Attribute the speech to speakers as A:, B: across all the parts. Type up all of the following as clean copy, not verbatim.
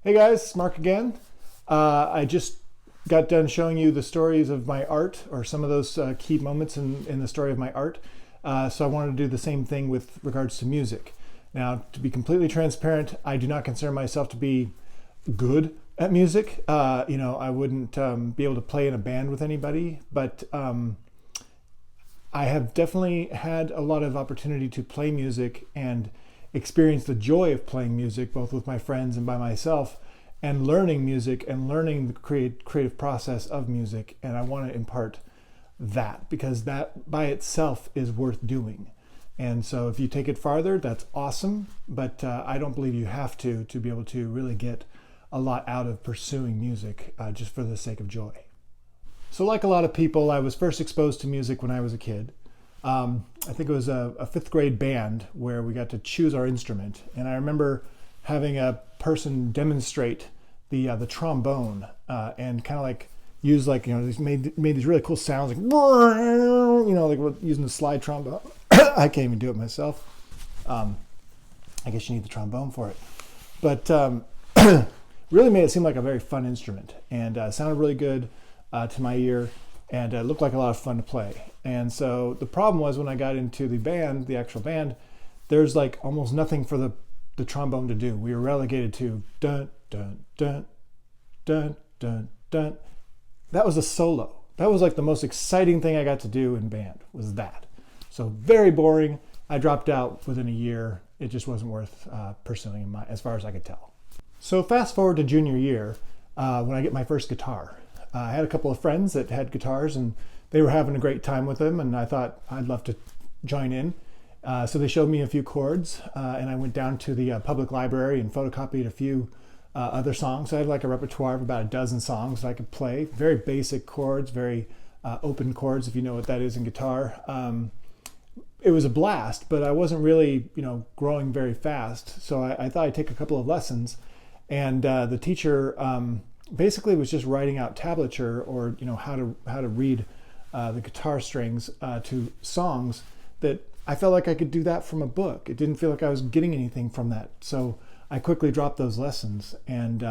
A: Hey guys, Mark again. I just got done showing you the stories of my art, or some of those key moments in the story of my art. So I wanted to do the same thing with regards to music. Now, to be completely transparent, I do not consider myself to be good at music. I wouldn't be able to play in a band with anybody, but I have definitely had a lot of opportunity to play music and experience the joy of playing music, both with my friends and by myself, and learning music and learning the creative process of music. And I want to impart that, because that by itself is worth doing. And so if you take it farther, that's awesome, but I don't believe you have to be able to really get a lot out of pursuing music just for the sake of joy. So like a lot of people, I was first exposed to music when I was a kid. I think it was a fifth grade band where we got to choose our instrument. And I remember having a person demonstrate the trombone and kind of like use they made these really cool sounds like, like using the slide trombone. I can't even do it myself. I guess you need the trombone for it. But really made it seem like a very fun instrument, and sounded really good to my ear, and looked like a lot of fun to play. And so the problem was, when I got into the band, the actual band, there's like almost nothing for the trombone to do. We were relegated to dun, dun, dun, dun, dun, dun. That was a solo. That was like the most exciting thing I got to do in band, was that. So very boring. I dropped out within a year. It just wasn't worth pursuing as far as I could tell. So fast forward to junior year, when I get my first guitar. I had a couple of friends that had guitars, and they were having a great time with them, and I thought I'd love to join in. So they showed me a few chords, and I went down to the public library and photocopied a few other songs. I had like a repertoire of about a dozen songs that I could play. Very basic chords, very open chords, if you know what that is in guitar. It was a blast, but I wasn't really, growing very fast. So I thought I'd take a couple of lessons, and the teacher basically was just writing out tablature, or how to read the guitar strings to songs that I felt like I could do that from a book. It didn't feel like I was getting anything from that. So I quickly dropped those lessons, and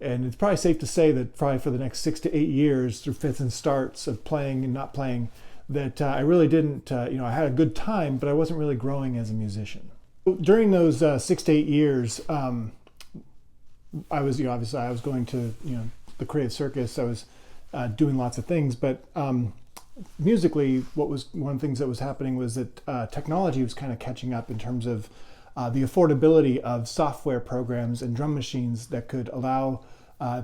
A: it's probably safe to say that probably for the next 6 to 8 years, through fits and starts of playing and not playing, that I really didn't, I had a good time, but I wasn't really growing as a musician. During those 6 to 8 years, I was, obviously I was going to, the creative circus. I was doing lots of things, but musically, one of the things that was happening was that technology was kind of catching up in terms of the affordability of software programs and drum machines that could allow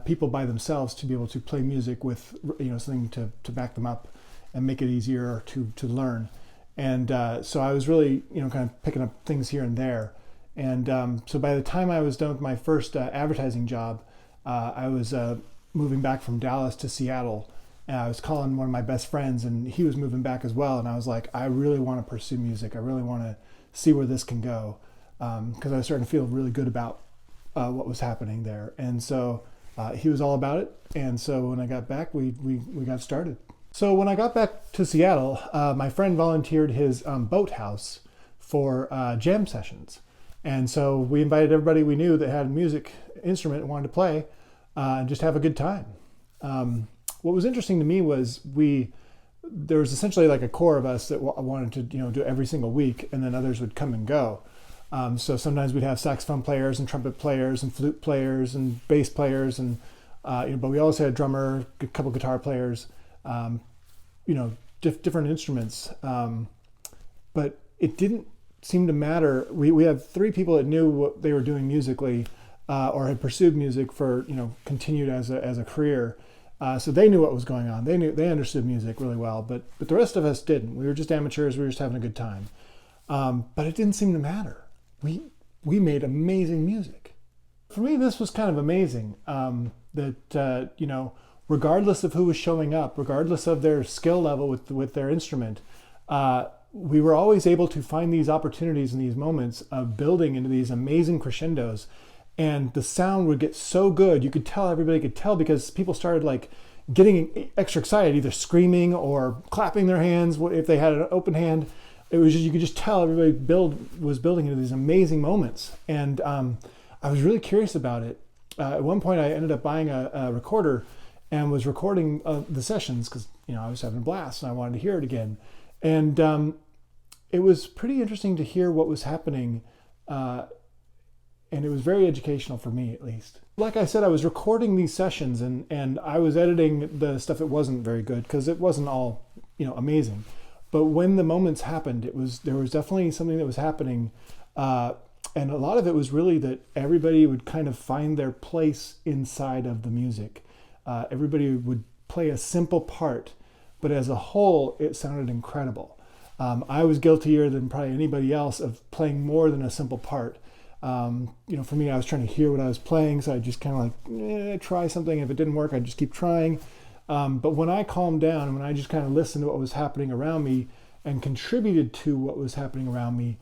A: people by themselves to be able to play music with, something to back them up and make it easier to learn. And so I was really, kind of picking up things here and there. And so by the time I was done with my first advertising job, I was moving back from Dallas to Seattle. And I was calling one of my best friends, and he was moving back as well. And I was like, I really want to pursue music. I really want to see where this can go, because I was starting to feel really good about what was happening there. And so he was all about it. And so when I got back, we got started. So when I got back to Seattle, my friend volunteered his boathouse for jam sessions. And so we invited everybody we knew that had a music instrument and wanted to play, and just have a good time. What was interesting to me was there was essentially like a core of us that wanted to do every single week, and then others would come and go. So sometimes we'd have saxophone players and trumpet players and flute players and bass players, and but we always had a drummer, a couple guitar players, different instruments. But it didn't seem to matter. We had 3 people that knew what they were doing musically, or had pursued music for continued as a career. So they knew what was going on. They understood music really well, but the rest of us didn't. We were just amateurs. We were just having a good time. But it didn't seem to matter. We made amazing music. For me, this was kind of amazing. That regardless of who was showing up, regardless of their skill level with their instrument, we were always able to find these opportunities and these moments of building into these amazing crescendos. And the sound would get so good, everybody could tell, because people started like getting extra excited, either screaming or clapping their hands if they had an open hand. It was just, you could just tell everybody was building into these amazing moments. And I was really curious about it. At one point, I ended up buying a recorder and was recording the sessions because I was having a blast and I wanted to hear it again. And it was pretty interesting to hear what was happening, and it was very educational for me, at least. Like I said, I was recording these sessions and I was editing the stuff that wasn't very good because it wasn't all amazing. But when the moments happened, there was definitely something that was happening. And a lot of it was really that everybody would kind of find their place inside of the music. Everybody would play a simple part, but as a whole, it sounded incredible. I was guiltier than probably anybody else of playing more than a simple part. For me, I was trying to hear what I was playing, so I just kind of like try something. If it didn't work, I'd just keep trying. But when I calmed down and when I just kind of listened to what was happening around me and contributed to what was happening around me,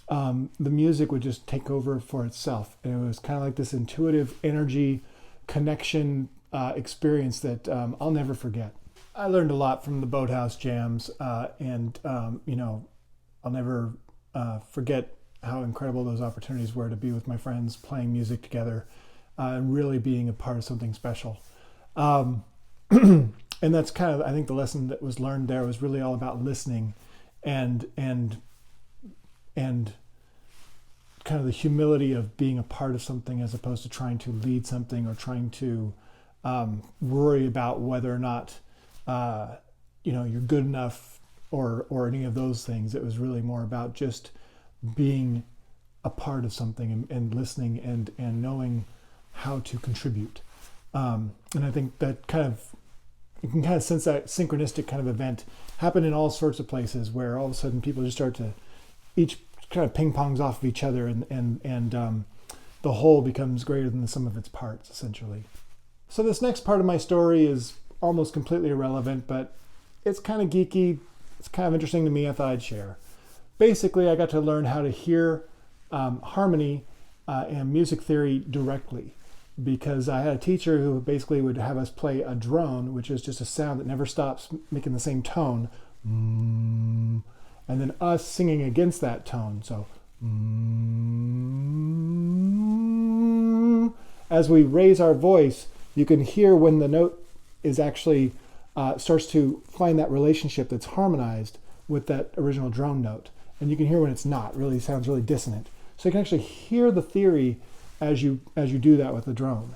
A: the music would just take over for itself. And it was kind of like this intuitive energy connection experience that I'll never forget. I learned a lot from the boathouse jams, and I'll never forget how incredible those opportunities were to be with my friends playing music together and really being a part of something special. And that's kind of, I think, the lesson that was learned there was really all about listening and kind of the humility of being a part of something as opposed to trying to lead something or trying to worry about whether or not you're good enough or any of those things. It was really more about just being a part of something and listening and knowing how to contribute. And I think that you can kind of sense that synchronistic kind of event happen in all sorts of places where all of a sudden people just start to each kind of ping pongs off of each other and the whole becomes greater than the sum of its parts, essentially. So this next part of my story is almost completely irrelevant, but it's kind of geeky. It's kind of interesting to me. I thought I'd share. Basically, I got to learn how to hear harmony and music theory directly, because I had a teacher who basically would have us play a drone, which is just a sound that never stops making the same tone, and then us singing against that tone. So as we raise our voice, you can hear when the note is actually starts to find that relationship that's harmonized with that original drone note. And you can hear when it's not, really sounds really dissonant. So you can actually hear the theory as you do that with the drone.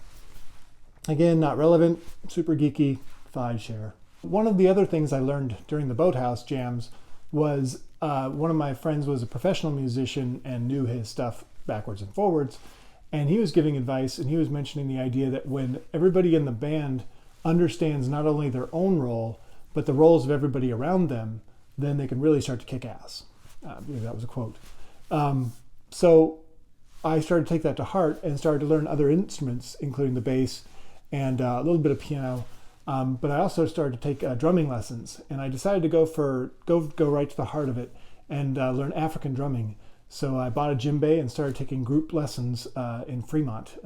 A: Again, not relevant, super geeky, thought I'd share. One of the other things I learned during the boathouse jams was one of my friends was a professional musician and knew his stuff backwards and forwards. And he was giving advice, and he was mentioning the idea that when everybody in the band understands not only their own role, but the roles of everybody around them, then they can really start to kick ass. That was a quote. So I started to take that to heart and started to learn other instruments, including the bass and a little bit of piano. But I also started to take drumming lessons, and I decided to go right to the heart of it and learn African drumming. So I bought a djembe and started taking group lessons in Fremont,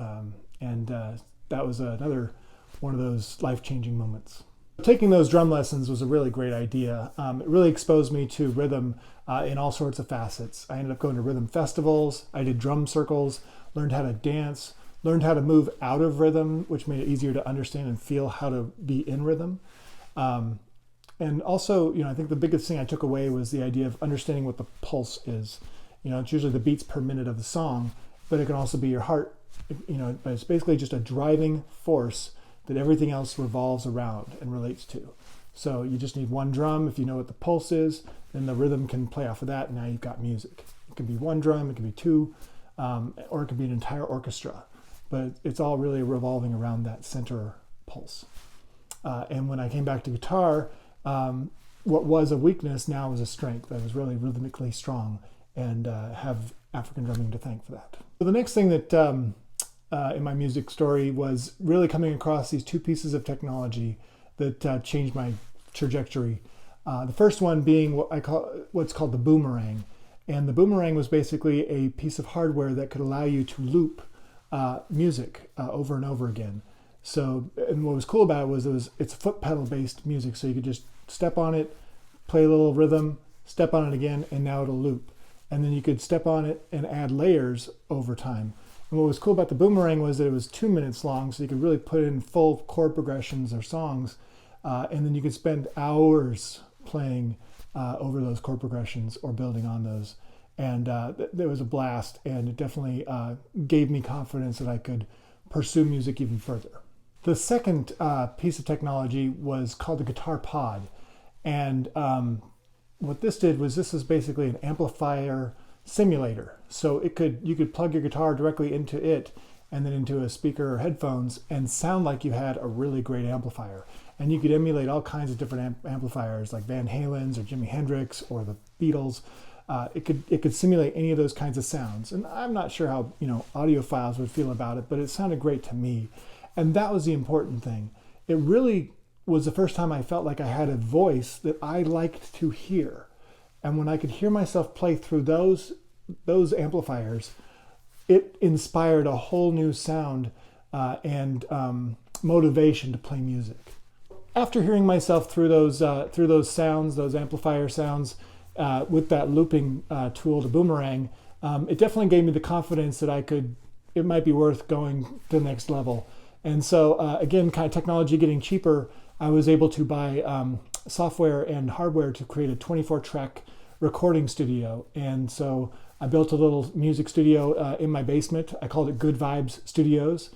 A: and that was another one of those life-changing moments. Taking those drum lessons was a really great idea. It really exposed me to rhythm in all sorts of facets. I ended up going to rhythm festivals, I did drum circles, learned how to dance, learned how to move out of rhythm, which made it easier to understand and feel how to be in rhythm. And also, I think the biggest thing I took away was the idea of understanding what the pulse is. It's usually the beats per minute of the song, but it can also be your heart. But it's basically just a driving force that everything else revolves around and relates to. So you just need one drum. If you know what the pulse is, then the rhythm can play off of that, and now you've got music. It can be one drum, it can be two, or it can be an entire orchestra. But it's all really revolving around that center pulse. And when I came back to guitar, what was a weakness now was a strength. I was really rhythmically strong and have African drumming to thank for that. So the next thing that in my music story was really coming across these two pieces of technology that changed my trajectory. The first one being what's called the boomerang. And the boomerang was basically a piece of hardware that could allow you to loop music over and over again. So, and what was cool about it was it's foot pedal based music. So you could just step on it, play a little rhythm, step on it again, and now it'll loop. And then you could step on it and add layers over time. And what was cool about the boomerang was that it was 2 minutes long, so you could really put in full chord progressions or songs, and then you could spend hours playing over those chord progressions or building on those. And it was a blast, and it definitely gave me confidence that I could pursue music even further. The second piece of technology was called the Guitar Pod. And what this did was, this is basically an amplifier simulator. So you could plug your guitar directly into it and then into a speaker or headphones and sound like you had a really great amplifier. And you could emulate all kinds of different amplifiers like Van Halen's or Jimi Hendrix or the Beatles. It could simulate any of those kinds of sounds. And I'm not sure how audiophiles would feel about it, but it sounded great to me. And that was the important thing. It really was the first time I felt like I had a voice that I liked to hear. And when I could hear myself play through those amplifiers, it inspired a whole new sound and motivation to play music. After hearing myself through those sounds, those amplifier sounds, with that looping tool, the boomerang, it definitely gave me the confidence that it might be worth going to the next level. And so again, kind of technology getting cheaper, I was able to buy software and hardware to create a 24-track recording studio. And so I built a little music studio in my basement. I called it Good Vibes Studios,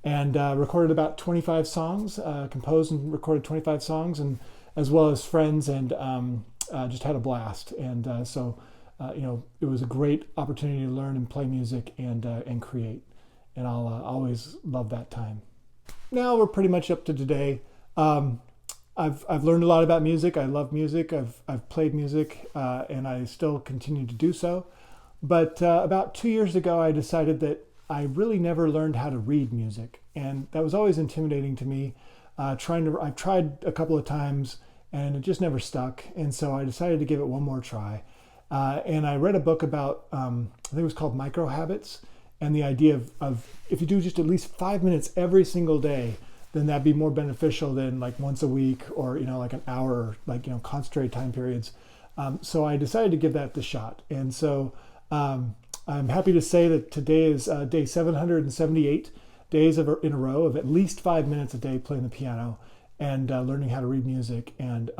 A: and recorded about 25 songs, composed and recorded 25 songs, and as well as friends, and just had a blast. And so it was a great opportunity to learn and play music and create. And I'll always love that time. Now we're pretty much up to today. I've learned a lot about music. I love music. I've played music, and I still continue to do so. But about 2 years ago, I decided that I really never learned how to read music, and that was always intimidating to me. I've tried a couple of times, and it just never stuck. And so I decided to give it one more try. And I read a book about, I think it was called Micro Habits, and the idea of if you do just at least 5 minutes every single day, then that'd be more beneficial than like once a week or like an hour, like concentrated time periods. So I decided to give that the shot. And so I'm happy to say that today is day 778 days in a row of at least 5 minutes a day playing the piano and learning how to read music. And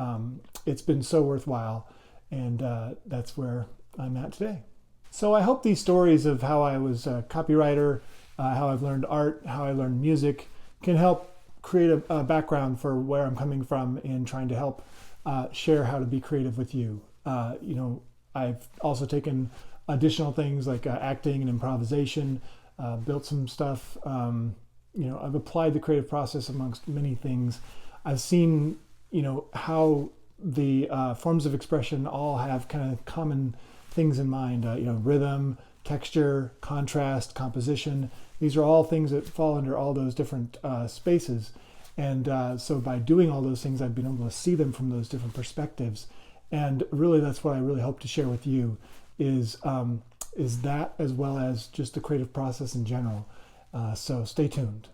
A: it's been so worthwhile. And that's where I'm at today. So I hope these stories of how I was a copywriter, how I've learned art, how I learned music can help create a background for where I'm coming from in trying to help share how to be creative with you. I've also taken additional things like acting and improvisation, built some stuff. I've applied the creative process amongst many things. I've seen, how the forms of expression all have kind of common things in mind, rhythm, texture, contrast, composition. These are all things that fall under all those different spaces. And so by doing all those things, I've been able to see them from those different perspectives. And really, that's what I really hope to share with you is that, as well as just the creative process in general. So stay tuned.